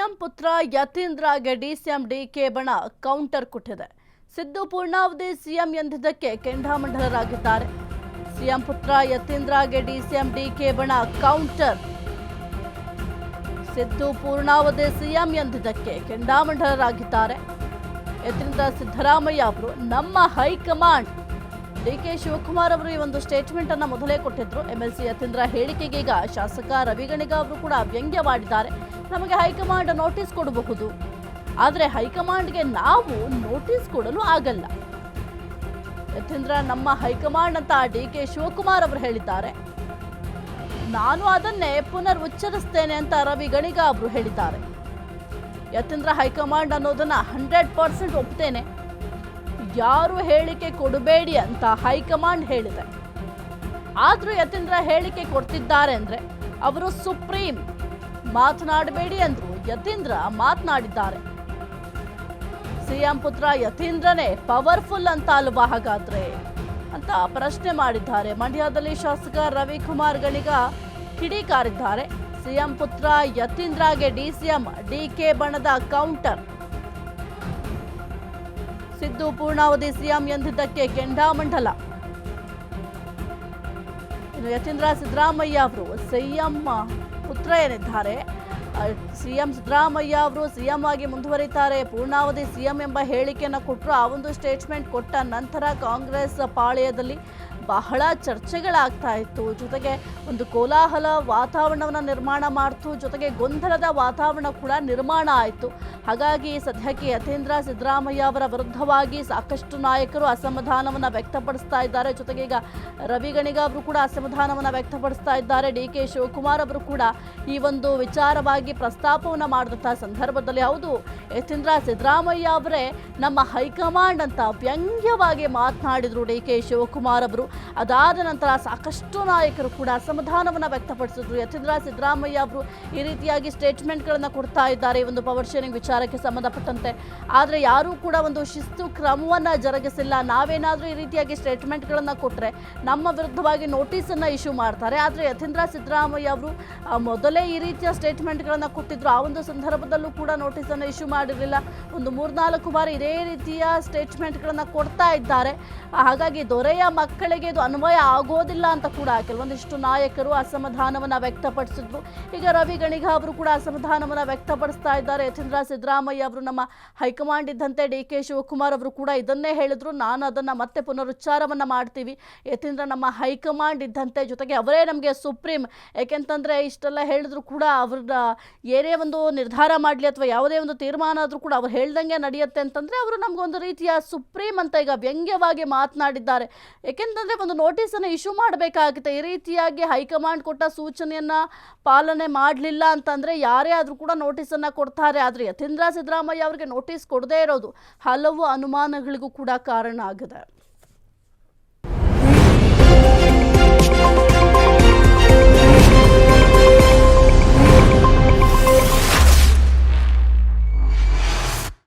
CM ಪುತ್ರ ಯತೀಂದ್ರಗೆ DCM DK ಬಣ counter ಕೊಟ್ಟಿದೆ. ಸಿದ್ದು ಪೂರ್ಣಾವಧಿ ಸಿಎಂ ಎಂದಿದ್ದಕ್ಕೆ ಕೆಂಡಾಮಂಡಲರಾಗಿದ್ದಾರೆ. ಸಿಎಂ ಪುತ್ರ ಯತೀಂದ್ರಗೆ ಡಿಸಿಎಂ ಡಿಕೆ ಬಣ ಕೌಂಟರ್. ಸಿದ್ದು ಪೂರ್ಣಾವಧಿ ಸಿಎಂ ಎಂದಿದ್ದಕ್ಕೆ ಕೆಂಡಾಮಂಡಲರಾಗಿದ್ದಾರೆ. ಯತೀಂದ್ರ ಸಿದ್ದರಾಮಯ್ಯ ಅವರು ನಮ್ಮ ಹೈಕಮಾಂಡ್. ಡಿಕೆ ಶಿವಕುಮಾರ್ ಅವರು ಈ ಒಂದು ಸ್ಟೇಟ್ಮೆಂಟ್ ಅನ್ನು ಮೊದಲೇ ಕೊಟ್ಟಿದ್ರು. ಎಂಎಲ್ಸಿ ಯತೀಂದ್ರ ಹೇಳಿಕೆಗೆ ಈಗ ಶಾಸಕ ರವಿ ಗಣಿಗ ಅವರು ಕೂಡ ವ್ಯಂಗ್ಯವಾಡಿದ್ದಾರೆ. ನಮಗೆ ಹೈಕಮಾಂಡ್ ನೋಟಿಸ್ ಕೊಡಬಹುದು, ಆದರೆ ಹೈಕಮಾಂಡ್ಗೆ ನಾವು ನೋಟಿಸ್ ಕೊಡಲು ಆಗಲ್ಲ. ಯತೀಂದ್ರ ನಮ್ಮ ಹೈಕಮಾಂಡ್ ಅಂತ ಡಿಕೆ ಶಿವಕುಮಾರ್ ಅವರು ಹೇಳಿದ್ದಾರೆ. ನಾನು ಅದನ್ನೇ ಪುನರ್ ಉಚ್ಚರಿಸ್ತೇನೆ ಅಂತ ರವಿ ಗಣಿಗ ಅವರು ಹೇಳಿದ್ದಾರೆ. ಯತೀಂದ್ರ ಹೈಕಮಾಂಡ್ ಅನ್ನೋದನ್ನ 100% ಒಪ್ತೇನೆ. ಯಾರು ಹೇಳಿಕೆ ಕೊಡಬೇಡಿ ಅಂತ ಹೈಕಮಾಂಡ್ ಹೇಳಿದೆ. ಆದ್ರೂ ಯತೀಂದ್ರ ಹೇಳಿಕೆ ಕೊಡ್ತಿದ್ದಾರೆ ಅಂದ್ರೆ ಅವರು ಸುಪ್ರೀಂ. ಮಾತನಾಡಬೇಡಿ ಅಂದ್ರು ಯತೀಂದ್ರ ಮಾತನಾಡಿದ್ದಾರೆ. ಸಿಎಂ ಪುತ್ರ ಯತೀಂದ್ರನೇ ಪವರ್ಫುಲ್ ಅಂತ ಅಲ್ವಾ ಹಾಗಾದ್ರೆ ಅಂತ ಪ್ರಶ್ನೆ ಮಾಡಿದ್ದಾರೆ. ಮಂಡ್ಯದಲ್ಲಿ ಶಾಸಕ ರವಿಕುಮಾರ್ ಗಣಿಗ ಕಿಡಿಕಾರಿದ್ದಾರೆ. ಸಿಎಂ ಪುತ್ರ ಯತೀಂದ್ರಗೆ ಡಿಸಿಎಂ ಡಿಕೆ ಬಣದ ಕೌಂಟರ್. ಸಿದ್ದು ಪೂರ್ಣಾವಧಿ ಸಿಎಂ ಎಂದಿದ್ದಕ್ಕೆ ಕೆಂಡಾಮಂಡಲ. ಇನ್ನು ಯತೀಂದ್ರ ಸಿದ್ದರಾಮಯ್ಯ ಅವರು ಸಿಎಂ ಪುತ್ರ ಏನಿದ್ದಾರೆ, ಸಿಎಂ ಸಿದ್ದರಾಮಯ್ಯ ಅವರು ಸಿಎಂ ಆಗಿ ಮುಂದುವರಿತಾರೆ. ಪೂರ್ಣಾವಧಿ ಸಿಎಂ ಎಂಬ ಹೇಳಿಕೆಯನ್ನು ಕೊಟ್ಟರು. ಆ ಒಂದು ಸ್ಟೇಟ್ಮೆಂಟ್ ಕೊಟ್ಟ ನಂತರ ಕಾಂಗ್ರೆಸ್ ಪಾಳೆಯದಲ್ಲಿ ಬಹಳ ಚರ್ಚೆಗಳಾಗ್ತಾ ಇತ್ತು. ಜೊತೆಗೆ ಒಂದು ಕೋಲಾಹಲ ವಾತಾವರಣವನ್ನು ನಿರ್ಮಾಣ ಮಾಡ್ತು. ಜೊತೆಗೆ ಗೊಂದಲದ ವಾತಾವರಣ ಕೂಡ ನಿರ್ಮಾಣ ಆಯಿತು. ಹಾಗಾಗಿ ಸದ್ಯಕ್ಕೆ ಯತೀಂದ್ರ ಸಿದ್ದರಾಮಯ್ಯ ಅವರ ವಿರುದ್ಧವಾಗಿ ಸಾಕಷ್ಟು ನಾಯಕರು ಅಸಮಾಧಾನವನ್ನು ವ್ಯಕ್ತಪಡಿಸ್ತಾ ಇದ್ದಾರೆ. ಜೊತೆಗೆ ಈಗ ರವಿ ಗಣಿಗ ಅವರು ಕೂಡ ಅಸಮಾಧಾನವನ್ನು ವ್ಯಕ್ತಪಡಿಸ್ತಾ ಇದ್ದಾರೆ. ಡಿಕೆ ಶಿವಕುಮಾರ್ ಅವರು ಕೂಡ ಈ ಒಂದು ವಿಚಾರವಾಗಿ ಪ್ರಸ್ತಾಪವನ್ನು ಮಾಡಿದಂಥ ಸಂದರ್ಭದಲ್ಲಿ ಹೌದು, ಯತೀಂದ್ರ ಸಿದ್ದರಾಮಯ್ಯ ಅವರೇ ನಮ್ಮ ಹೈಕಮಾಂಡ್ ಅಂತ ವ್ಯಂಗ್ಯವಾಗಿ ಮಾತನಾಡಿದರು ಡಿಕೆ ಶಿವಕುಮಾರ್ ಅವರು. ಅದಾದ ನಂತರ ಸಾಕಷ್ಟು ನಾಯಕರು ಕೂಡ ಅಸಮಾಧಾನವನ್ನು ವ್ಯಕ್ತಪಡಿಸಿದ್ರು. ಯತೀಂದ್ರ ಸಿದ್ದರಾಮಯ್ಯ ಅವರು ಈ ರೀತಿಯಾಗಿ ಸ್ಟೇಟ್ಮೆಂಟ್ಗಳನ್ನು ಕೊಡ್ತಾ ಇದ್ದಾರೆ ಈ ಒಂದು ಪವರ್ ಶೇರಿಂಗ್ ವಿಚಾರಕ್ಕೆ ಸಂಬಂಧಪಟ್ಟಂತೆ. ಆದರೆ ಯಾರೂ ಕೂಡ ಒಂದು ಶಿಸ್ತು ಕ್ರಮವನ್ನು ಜರುಗಿಸಿಲ್ಲ. ನಾವೇನಾದರೂ ಈ ರೀತಿಯಾಗಿ ಸ್ಟೇಟ್ಮೆಂಟ್ಗಳನ್ನು ಕೊಟ್ಟರೆ ನಮ್ಮ ವಿರುದ್ಧವಾಗಿ ನೋಟಿಸನ್ನು ಇಶ್ಯೂ ಮಾಡ್ತಾರೆ. ಆದರೆ ಯತೀಂದ್ರ ಸಿದ್ದರಾಮಯ್ಯ ಅವರು ಮೊದಲೇ ಈ ರೀತಿಯ ಸ್ಟೇಟ್ಮೆಂಟ್ಗಳನ್ನು ಕೊಟ್ಟಿದ್ರು. ಆ ಒಂದು ಸಂದರ್ಭದಲ್ಲೂ ಕೂಡ ನೋಟಿಸನ್ನು ಇಶ್ಯೂ ಮಾಡಿರಲಿಲ್ಲ. ಒಂದು 3-4 ಬಾರಿ ಇದೇ ರೀತಿಯ ಸ್ಟೇಟ್ಮೆಂಟ್ಗಳನ್ನು ಕೊಡ್ತಾ ಇದ್ದಾರೆ. ಹಾಗಾಗಿ ದೊರೆಯ ಮಕ್ಕಳಿಗೆ ಇದು ಅನ್ವಯ ಆಗೋದಿಲ್ಲ ಅಂತ ಕೂಡ ಕೆಲವೊಂದಿಷ್ಟು ನಾಯಕರು ಅಸಮಾಧಾನವನ್ನು ವ್ಯಕ್ತಪಡಿಸಿದ್ರು. ಈಗ ರವಿ ಗಣಿಗ ಅವರು ಕೂಡ ಅಸಮಾಧಾನವನ್ನು ವ್ಯಕ್ತಪಡಿಸ್ತಾ ಇದ್ದಾರೆ. ಯತೀಂದ್ರ ಸಿದ್ದರಾಮಯ್ಯ ಅವರು ನಮ್ಮ ಹೈಕಮಾಂಡ್ ಇದ್ದಂತೆ ಡಿಕೆ ಶಿವಕುಮಾರ್ ಅವರು ಕೂಡ ಇದನ್ನೇ ಹೇಳಿದ್ರು. ನಾನು ಅದನ್ನು ಮತ್ತೆ ಪುನರುಚ್ಚಾರವನ್ನು ಮಾಡ್ತೀವಿ. ಯತೀಂದ್ರ ನಮ್ಮ ಹೈಕಮಾಂಡ್ ಇದ್ದಂತೆ, ಜೊತೆಗೆ ಅವರೇ ನಮಗೆ ಸುಪ್ರೀಂ. ಯಾಕೆಂತಂದರೆ ಇಷ್ಟೆಲ್ಲ ಹೇಳಿದ್ರು ಕೂಡ ಅವ್ರ ಏನೇ ಒಂದು ನಿರ್ಧಾರ ಮಾಡಲಿ ಅಥವಾ ಯಾವುದೇ ಒಂದು ತೀರ್ಮಾನ ಆದರೂ ಕೂಡ ಅವ್ರು ಹೇಳ್ದಂಗೆ ನಡೆಯುತ್ತೆ ಅಂತಂದರೆ ಅವರು ನಮಗೊಂದು ರೀತಿಯ ಸುಪ್ರೀಂ ಅಂತ ಈಗ ವ್ಯಂಗ್ಯವಾಗಿ ಮಾತನಾಡಿದ್ದಾರೆ. ಏಕೆಂತಂದರೆ ಒಂದು ನೋಟಿಸನ್ನು ಇಶ್ಯೂ ಮಾಡಬೇಕಾಗುತ್ತೆ. ಈ ರೀತಿಯಾಗಿ ಹೈಕಮಾಂಡ್ ಕೊಟ್ಟ ಸೂಚನೆಯನ್ನು ಪಾಲನೆ ಮಾಡಲಿಲ್ಲ ಅಂತಂದರೆ ಯಾರೇ ಆದರೂ ಕೂಡ ನೋಟಿಸನ್ನು ಕೊಡ್ತಾರೆ. ಆದರೆ ಯತೀಂದ್ರ ಸಿದ್ದರಾಮಯ್ಯ ಅವರಿಗೆ ನೋಟಿಸ್ ಕೊಡದೇ ಇರೋದು ಹಲವು ಅನುಮಾನಗಳಿಗೂ ಕೂಡ ಕಾರಣ ಆಗಿದೆ.